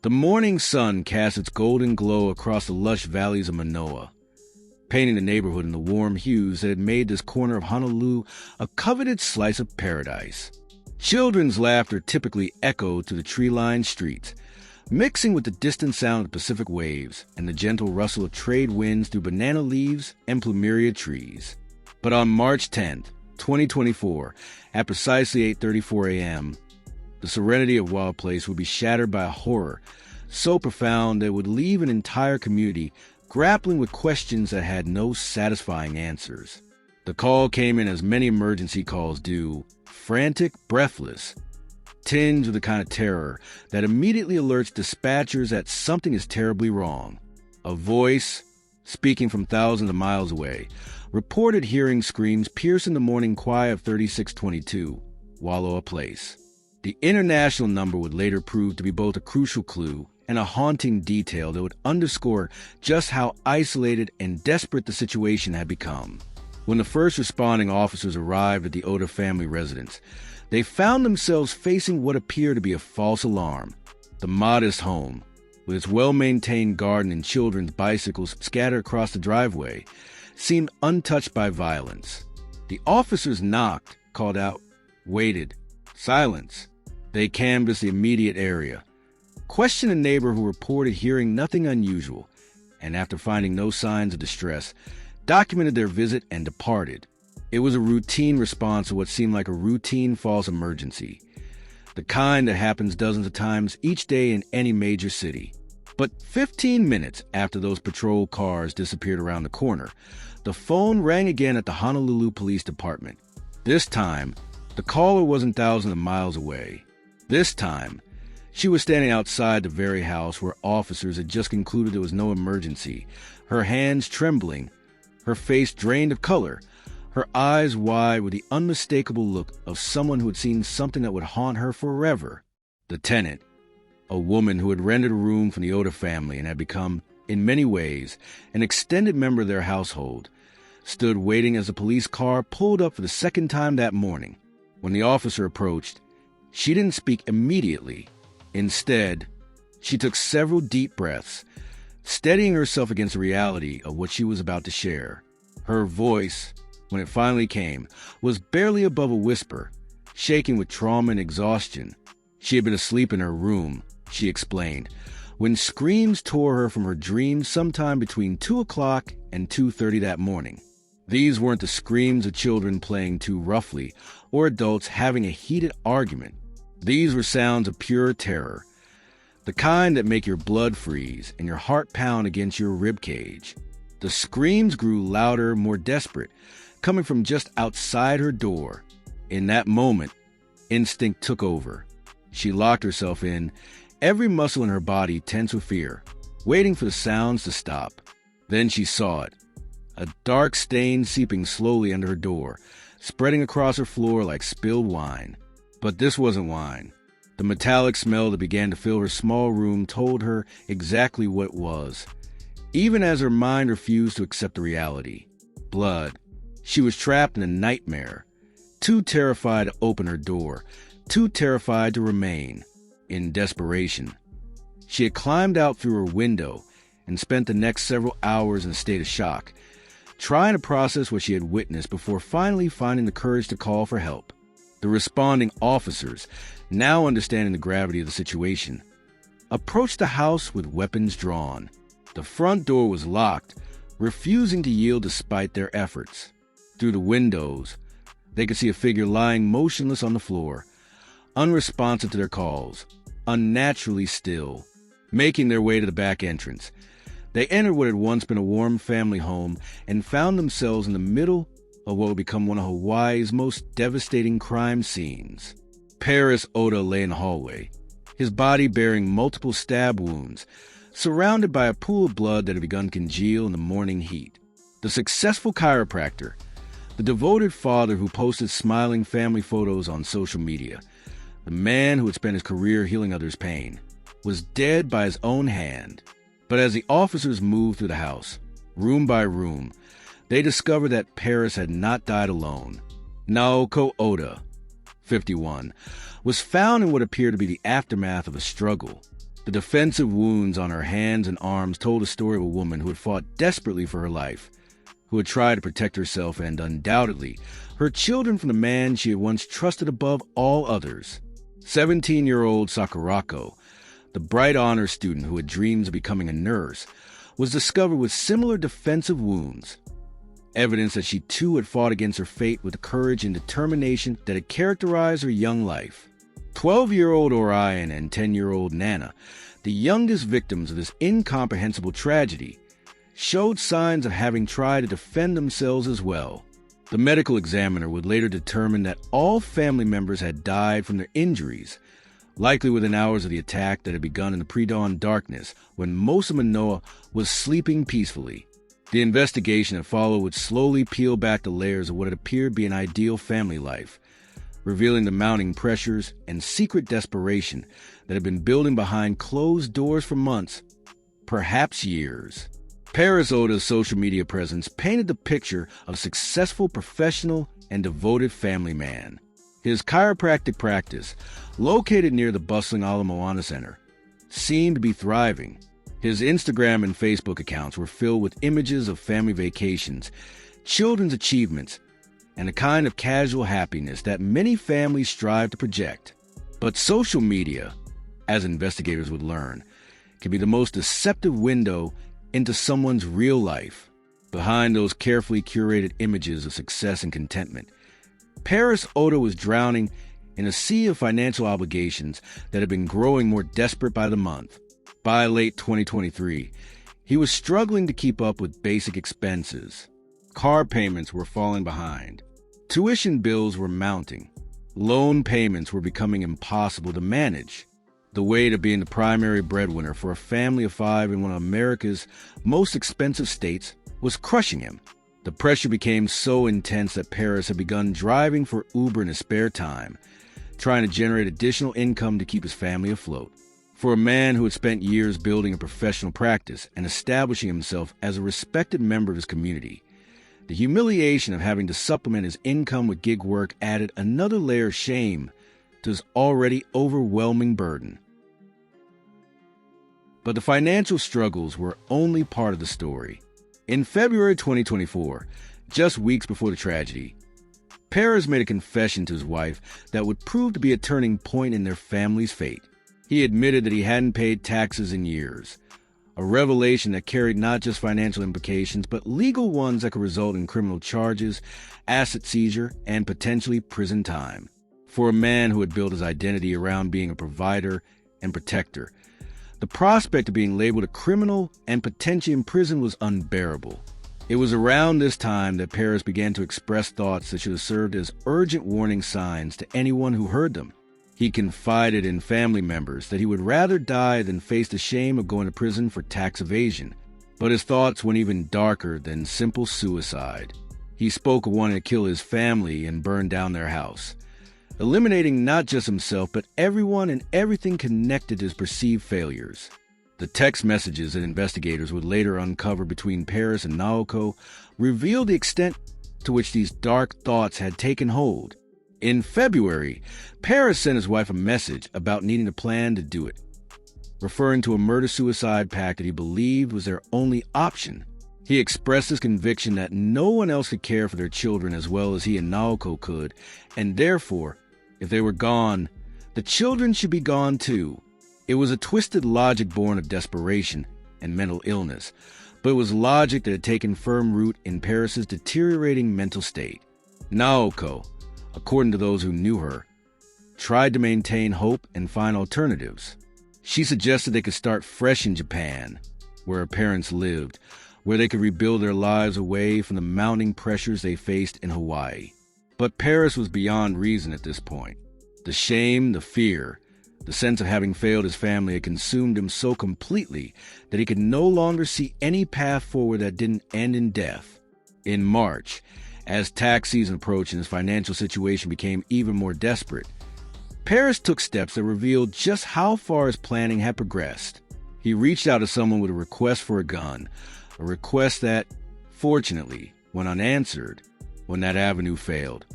The morning sun cast its golden glow across the lush valleys of Manoa, painting the neighborhood in the warm hues that had made this corner of Honolulu a coveted slice of paradise. Children's laughter typically echoed through the tree-lined streets, mixing with the distant sound of Pacific waves and the gentle rustle of trade winds through banana leaves and plumeria trees. But on March 10th, 2024, at precisely 8:34 a.m., the serenity of Wild Place would be shattered by a horror so profound that it would leave an entire community grappling with questions that had no satisfying answers. The call came in as many emergency calls do, frantic, breathless, tinged with the kind of terror that immediately alerts dispatchers that something is terribly wrong. A voice, speaking from thousands of miles away, reported hearing screams piercing the morning quiet of 3622, Waloa Place. The international number would later prove to be both a crucial clue and a haunting detail that would underscore just how isolated and desperate the situation had become. When the first responding officers arrived at the Oda family residence, they found themselves facing what appeared to be a false alarm. The modest home, with its well-maintained garden and children's bicycles scattered across the driveway, seemed untouched by violence. The officers knocked, called out, waited. Silence. They canvassed the immediate area, questioned a neighbor who reported hearing nothing unusual, and after finding no signs of distress, documented their visit and departed. It was a routine response to what seemed like a routine false emergency, the kind that happens dozens of times each day in any major city. But 15 minutes after those patrol cars disappeared around the corner, the phone rang again at the Honolulu Police Department. This time, the caller wasn't thousands of miles away. This time, she was standing outside the very house where officers had just concluded there was no emergency, her hands trembling, her face drained of color, her eyes wide with the unmistakable look of someone who had seen something that would haunt her forever. The tenant, a woman who had rented a room from the Oda family and had become, in many ways, an extended member of their household, stood waiting as the police car pulled up for the second time that morning. When the officer approached, she didn't speak immediately. Instead, she took several deep breaths, steadying herself against the reality of what she was about to share. Her voice, when it finally came, was barely above a whisper, shaking with trauma and exhaustion. She had been asleep in her room, she explained, when screams tore her from her dreams sometime between 2 o'clock and 2:30 that morning. These weren't the screams of children playing too roughly or adults having a heated argument. These were sounds of pure terror, the kind that make your blood freeze and your heart pound against your ribcage. The screams grew louder, more desperate, coming from just outside her door. In that moment, instinct took over. She locked herself in, every muscle in her body tense with fear, waiting for the sounds to stop. Then she saw it, a dark stain seeping slowly under her door, spreading across her floor like spilled wine. But this wasn't wine. The metallic smell that began to fill her small room told her exactly what it was, even as her mind refused to accept the reality. Blood. She was trapped in a nightmare, too terrified to open her door, too terrified to remain. In desperation, she had climbed out through her window and spent the next several hours in a state of shock, trying to process what she had witnessed before finally finding the courage to call for help. The responding officers, now understanding the gravity of the situation, approached the house with weapons drawn. The front door was locked, refusing to yield despite their efforts. Through the windows, they could see a figure lying motionless on the floor, unresponsive to their calls, unnaturally still. Making their way to the back entrance, they entered what had once been a warm family home and found themselves in the middle of what would become one of Hawaii's most devastating crime scenes. Paris Oda lay in the hallway, his body bearing multiple stab wounds, surrounded by a pool of blood that had begun to congeal in the morning heat. The successful chiropractor, the devoted father who posted smiling family photos on social media, the man who had spent his career healing others' pain, was dead by his own hand. But as the officers moved through the house, room by room, they discovered that Paris had not died alone. Naoko Oda, 51, was found in what appeared to be the aftermath of a struggle. The defensive wounds on her hands and arms told a story of a woman who had fought desperately for her life, who had tried to protect herself and, undoubtedly, her children from the man she had once trusted above all others. 17-year-old Sakurako, the bright honor student who had dreams of becoming a nurse, was discovered with similar defensive wounds, evidence that she too had fought against her fate with the courage and determination that had characterized her young life. 12-year-old Orion and 10-year-old Nana, the youngest victims of this incomprehensible tragedy, showed signs of having tried to defend themselves as well. The medical examiner would later determine that all family members had died from their injuries, likely within hours of the attack that had begun in the pre-dawn darkness when most of Manoa was sleeping peacefully. The investigation that followed would slowly peel back the layers of what had appeared to be an ideal family life, revealing the mounting pressures and secret desperation that had been building behind closed doors for months, perhaps years. Paris Oda's social media presence painted the picture of a successful professional and devoted family man. His chiropractic practice, located near the bustling Ala Moana Center, seemed to be thriving. His Instagram and Facebook accounts were filled with images of family vacations, children's achievements, and a kind of casual happiness that many families strive to project. But social media, as investigators would learn, can be the most deceptive window into someone's real life. Behind those carefully curated images of success and contentment, Paris Oda was drowning in a sea of financial obligations that had been growing more desperate by the month. By late 2023, he was struggling to keep up with basic expenses. Car payments were falling behind. Tuition bills were mounting. Loan payments were becoming impossible to manage. The weight of being the primary breadwinner for a family of 5 in one of America's most expensive states was crushing him. The pressure became so intense that Paris had begun driving for Uber in his spare time, trying to generate additional income to keep his family afloat. For a man who had spent years building a professional practice and establishing himself as a respected member of his community, the humiliation of having to supplement his income with gig work added another layer of shame to his already overwhelming burden. But the financial struggles were only part of the story. In February 2024, just weeks before the tragedy, Paris made a confession to his wife that would prove to be a turning point in their family's fate. He admitted that he hadn't paid taxes in years, a revelation that carried not just financial implications, but legal ones that could result in criminal charges, asset seizure, and potentially prison time. For a man who had built his identity around being a provider and protector, the prospect of being labeled a criminal and potentially in prison was unbearable. It was around this time that Paris began to express thoughts that should have served as urgent warning signs to anyone who heard them. He confided in family members that he would rather die than face the shame of going to prison for tax evasion. But his thoughts went even darker than simple suicide. He spoke of wanting to kill his family and burn down their house, eliminating not just himself, but everyone and everything connected to his perceived failures. The text messages that investigators would later uncover between Paris and Naoko revealed the extent to which these dark thoughts had taken hold. In February, Paris sent his wife a message about needing a plan to do it, referring to a murder-suicide pact that he believed was their only option. He expressed his conviction that no one else could care for their children as well as he and Naoko could, and therefore, if they were gone, the children should be gone too. It was a twisted logic born of desperation and mental illness, but it was logic that had taken firm root in Paris's deteriorating mental state. Naoko, according to those who knew her, tried to maintain hope and find alternatives. She suggested they could start fresh in Japan, where her parents lived, where they could rebuild their lives away from the mounting pressures they faced in Hawaii. But Paris was beyond reason at this point. The shame, the fear, the sense of having failed his family had consumed him so completely that he could no longer see any path forward that didn't end in death. In March, as tax season approached and his financial situation became even more desperate, Paris took steps that revealed just how far his planning had progressed. He reached out to someone with a request for a gun, a request that, fortunately, went unanswered when that avenue failed.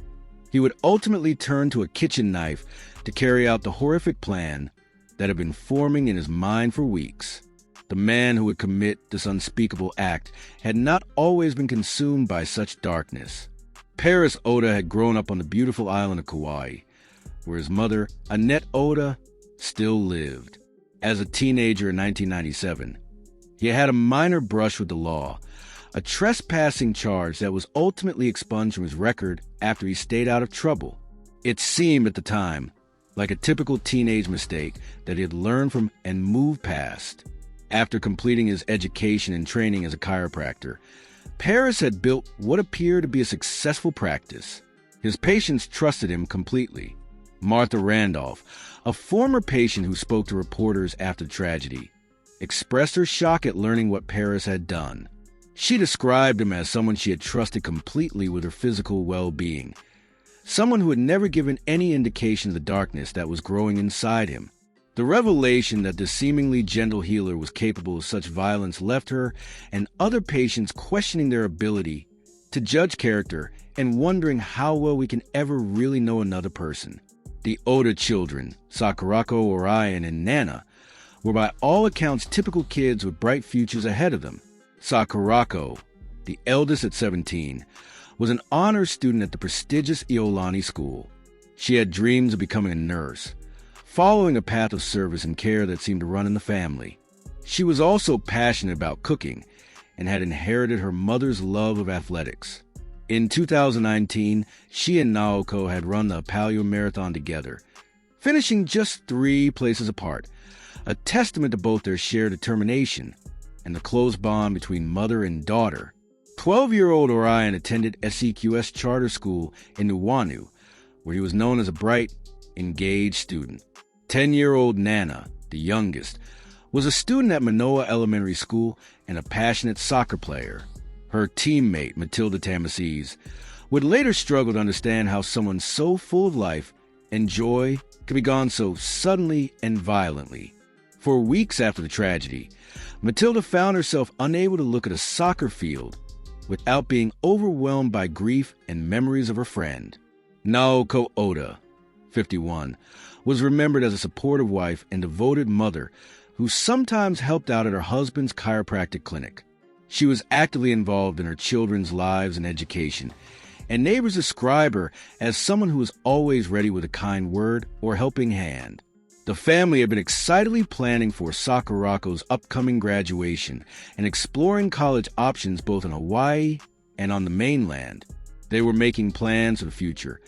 He would ultimately turn to a kitchen knife to carry out the horrific plan that had been forming in his mind for weeks. The man who would commit this unspeakable act had not always been consumed by such darkness. Paris Oda had grown up on the beautiful island of Kauai, where his mother, Annette Oda, still lived. As a teenager in 1997, he had a minor brush with the law, a trespassing charge that was ultimately expunged from his record after he stayed out of trouble. It seemed at the time like a typical teenage mistake that he had learned from and moved past. After completing his education and training as a chiropractor, Paris had built what appeared to be a successful practice. His patients trusted him completely. Martha Randolph, a former patient who spoke to reporters after the tragedy, expressed her shock at learning what Paris had done. She described him as someone she had trusted completely with her physical well-being, someone who had never given any indication of the darkness that was growing inside him. The revelation that this seemingly gentle healer was capable of such violence left her and other patients questioning their ability to judge character and wondering how well we can ever really know another person. The Oda children, Sakurako, Orion, and Nana, were by all accounts typical kids with bright futures ahead of them. Sakurako, the eldest at 17, was an honors student at the prestigious Iolani School. She had dreams of becoming a nurse, following a path of service and care that seemed to run in the family. She was also passionate about cooking and had inherited her mother's love of athletics. In 2019, she and Naoko had run the Paleo Marathon together, finishing just 3 places apart, a testament to both their shared determination and the close bond between mother and daughter. 12-year-old Orion attended SEQS charter school in Nuuanu, where he was known as a bright, engaged student. 10-year-old Nana, the youngest, was a student at Manoa Elementary School and a passionate soccer player. Her teammate, Matilda Tamases, would later struggle to understand how someone so full of life and joy could be gone so suddenly and violently. For weeks after the tragedy, Matilda found herself unable to look at a soccer field without being overwhelmed by grief and memories of her friend. Naoko Oda, 51, was remembered as a supportive wife and devoted mother who sometimes helped out at her husband's chiropractic clinic. She was actively involved in her children's lives and education, and neighbors describe her as someone who was always ready with a kind word or helping hand. The family had been excitedly planning for Sakurako's upcoming graduation and exploring college options both in Hawaii and on the mainland. They were making plans for the future,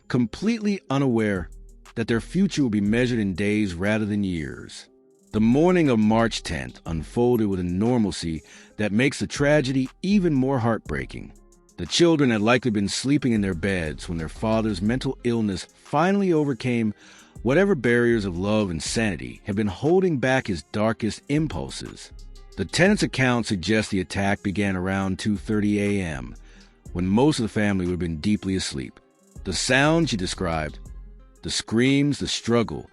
completely unaware that their future would be measured in days rather than years. The morning of March 10th unfolded with a normalcy that makes the tragedy even more heartbreaking. The children had likely been sleeping in their beds when their father's mental illness finally overcame whatever barriers of love and sanity had been holding back his darkest impulses. The tenant's account suggests the attack began around 2:30 a.m., when most of the family would have been deeply asleep. The sounds she described, the screams, the struggle,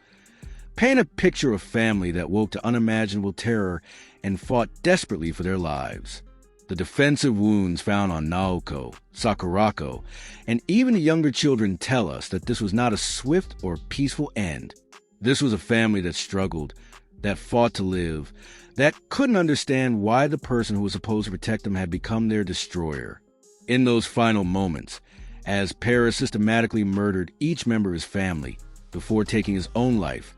paint a picture of a family that woke to unimaginable terror and fought desperately for their lives. The defensive wounds found on Naoko, Sakurako, and even the younger children tell us that this was not a swift or peaceful end. This was a family that struggled, that fought to live, that couldn't understand why the person who was supposed to protect them had become their destroyer. In those final moments, as Paris systematically murdered each member of his family before taking his own life,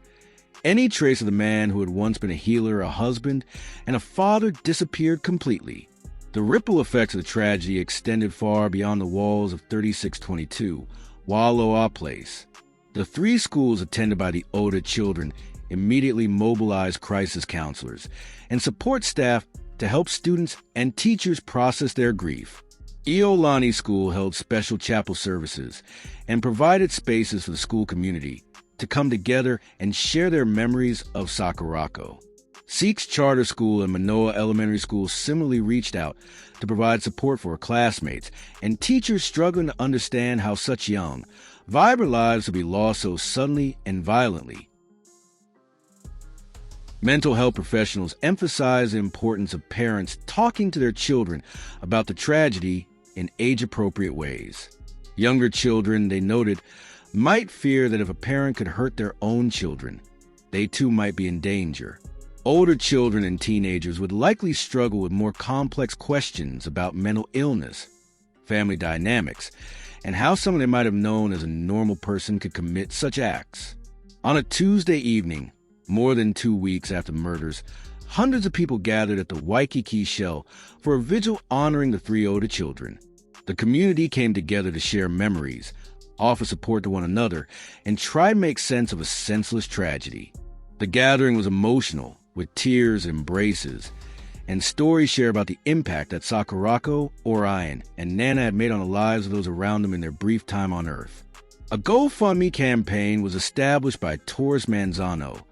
any trace of the man who had once been a healer, a husband, and a father disappeared completely. The ripple effects of the tragedy extended far beyond the walls of 3622, Waloa Place. The 3 schools attended by the Oda children immediately mobilized crisis counselors and support staff to help students and teachers process their grief. Iolani School held special chapel services and provided spaces for the school community to come together and share their memories of Sakurako. Seek's charter school and Manoa Elementary School similarly reached out to provide support for her classmates and teachers struggling to understand how such young, vibrant lives would be lost so suddenly and violently. Mental health professionals emphasize the importance of parents talking to their children about the tragedy in age-appropriate ways. Younger children, they noted, might fear that if a parent could hurt their own children, they too might be in danger. Older children and teenagers would likely struggle with more complex questions about mental illness, family dynamics, and how someone they might have known as a normal person could commit such acts. On a Tuesday evening, more than 2 weeks after murders, hundreds of people gathered at the Waikiki Shell for a vigil honoring the 3 older children. The community came together to share memories, offer support to one another, and try to make sense of a senseless tragedy. The gathering was emotional, with tears and embraces, and stories shared about the impact that Sakurako, Orion, and Nana had made on the lives of those around them in their brief time on Earth. A GoFundMe campaign was established by Taurus Manzano,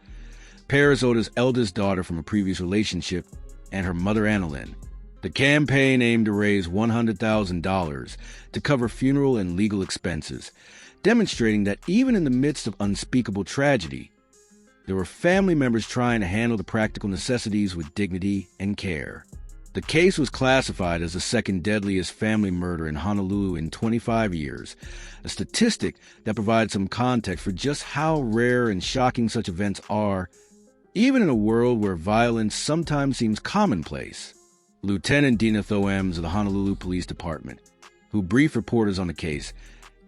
Paris Oda's eldest daughter from a previous relationship, and her mother Annalyn. The campaign aimed to raise $100,000 to cover funeral and legal expenses, demonstrating that even in the midst of unspeakable tragedy, there were family members trying to handle the practical necessities with dignity and care. The case was classified as the second deadliest family murder in Honolulu in 25 years, a statistic that provides some context for just how rare and shocking such events are, even in a world where violence sometimes seems commonplace. Lieutenant Dina Thoems of the Honolulu Police Department, who briefed reporters on the case,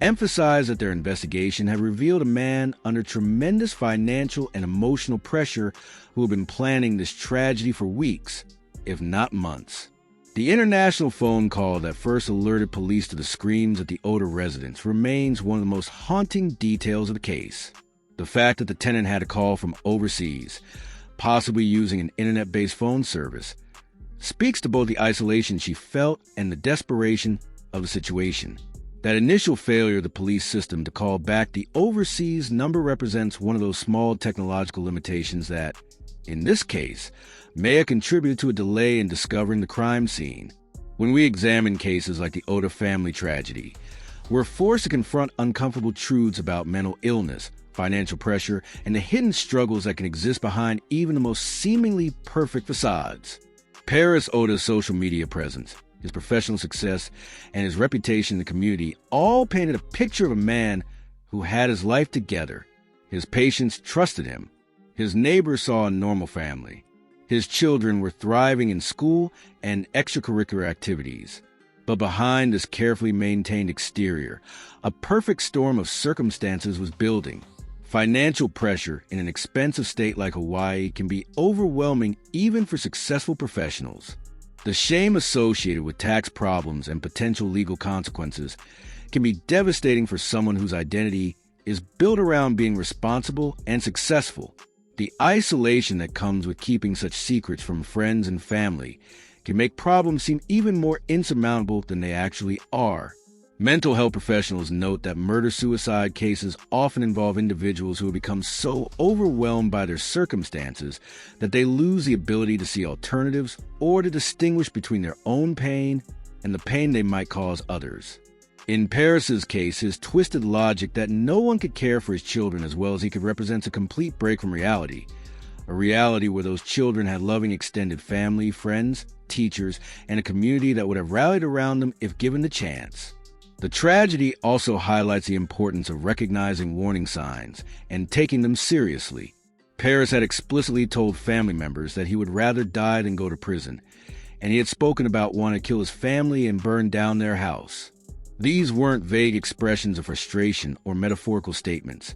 emphasized that their investigation had revealed a man under tremendous financial and emotional pressure who had been planning this tragedy for weeks, if not months. The international phone call that first alerted police to the screams at the Oda residence remains one of the most haunting details of the case. The fact that the tenant had a call from overseas, possibly using an internet-based phone service, speaks to both the isolation she felt and the desperation of the situation. That initial failure of the police system to call back the overseas number represents one of those small technological limitations that, in this case, may have contributed to a delay in discovering the crime scene. When we examine cases like the Oda family tragedy, we're forced to confront uncomfortable truths about mental illness, financial pressure, and the hidden struggles that can exist behind even the most seemingly perfect facades. Paris Oda's social media presence, his professional success, and his reputation in the community all painted a picture of a man who had his life together. His patients trusted him. His neighbors saw a normal family. His children were thriving in school and extracurricular activities. But behind this carefully maintained exterior, a perfect storm of circumstances was building. Financial pressure in an expensive state like Hawaii can be overwhelming even for successful professionals. The shame associated with tax problems and potential legal consequences can be devastating for someone whose identity is built around being responsible and successful. The isolation that comes with keeping such secrets from friends and family can make problems seem even more insurmountable than they actually are. Mental health professionals note that murder-suicide cases often involve individuals who have become so overwhelmed by their circumstances that they lose the ability to see alternatives or to distinguish between their own pain and the pain they might cause others. In Paris's case, his twisted logic that no one could care for his children as well as he could represents a complete break from reality, a reality where those children had loving extended family, friends, teachers, and a community that would have rallied around them if given the chance. The tragedy also highlights the importance of recognizing warning signs and taking them seriously. Paris had explicitly told family members that he would rather die than go to prison, and he had spoken about wanting to kill his family and burn down their house. These weren't vague expressions of frustration or metaphorical statements.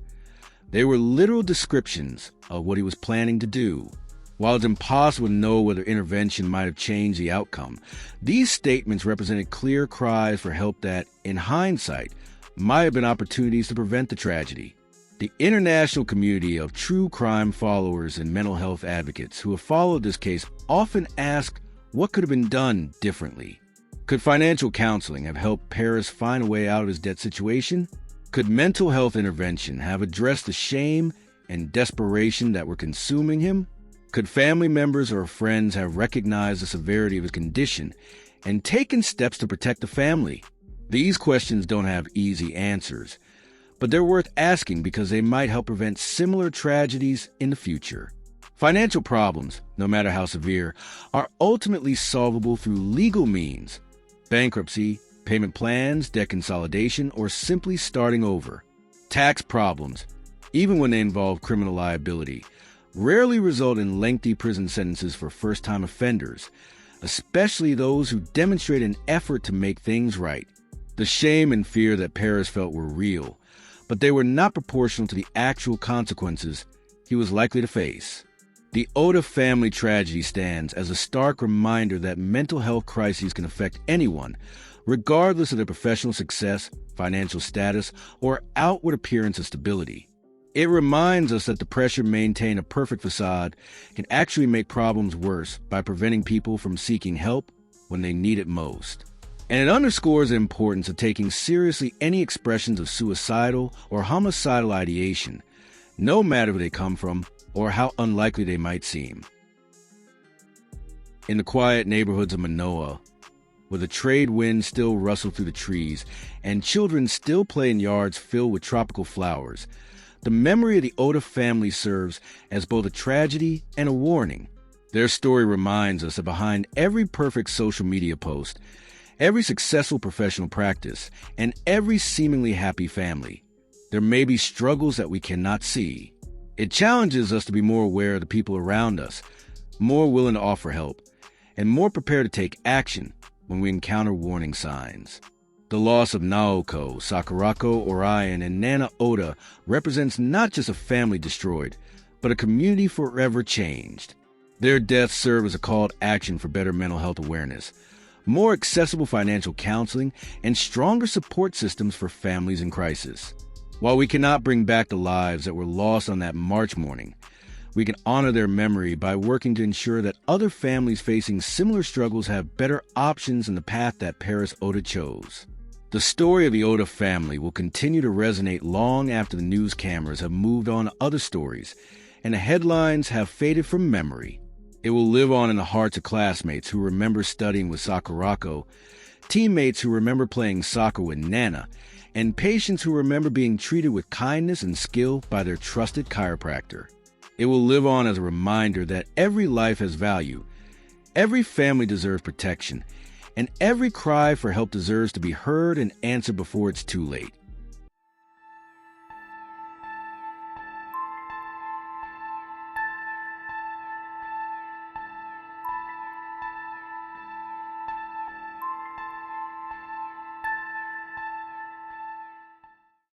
They were literal descriptions of what he was planning to do. While it's impossible to know whether intervention might have changed the outcome, these statements represented clear cries for help that, in hindsight, might have been opportunities to prevent the tragedy. The international community of true crime followers and mental health advocates who have followed this case often ask what could have been done differently. Could financial counseling have helped Paris find a way out of his debt situation? Could mental health intervention have addressed the shame and desperation that were consuming him? Could family members or friends have recognized the severity of his condition and taken steps to protect the family? These questions don't have easy answers, but they're worth asking because they might help prevent similar tragedies in the future. Financial problems, no matter how severe, are ultimately solvable through legal means: bankruptcy, payment plans, debt consolidation, or simply starting over. Tax problems, even when they involve criminal liability, rarely result in lengthy prison sentences for first-time offenders, especially those who demonstrate an effort to make things right. The shame and fear that Paris felt were real, but they were not proportional to the actual consequences he was likely to face. The Oda family tragedy stands as a stark reminder that mental health crises can affect anyone, regardless of their professional success, financial status, or outward appearance of stability. It reminds us that the pressure to maintain a perfect facade can actually make problems worse by preventing people from seeking help when they need it most. And it underscores the importance of taking seriously any expressions of suicidal or homicidal ideation, no matter where they come from or how unlikely they might seem. In the quiet neighborhoods of Manoa, where the trade winds still rustle through the trees and children still play in yards filled with tropical flowers, the memory of the Oda family serves as both a tragedy and a warning. Their story reminds us that behind every perfect social media post, every successful professional practice, and every seemingly happy family, there may be struggles that we cannot see. It challenges us to be more aware of the people around us, more willing to offer help, and more prepared to take action when we encounter warning signs. The loss of Naoko, Sakurako Orion, and Nana Oda represents not just a family destroyed, but a community forever changed. Their deaths serve as a call to action for better mental health awareness, more accessible financial counseling, and stronger support systems for families in crisis. While we cannot bring back the lives that were lost on that March morning, we can honor their memory by working to ensure that other families facing similar struggles have better options in the path that Paris Oda chose. The story of the Oda family will continue to resonate long after the news cameras have moved on to other stories and the headlines have faded from memory. It will live on in the hearts of classmates who remember studying with Sakurako, teammates who remember playing soccer with Nana, and patients who remember being treated with kindness and skill by their trusted chiropractor. It will live on as a reminder that every life has value, every family deserves protection, and every cry for help deserves to be heard and answered before it's too late.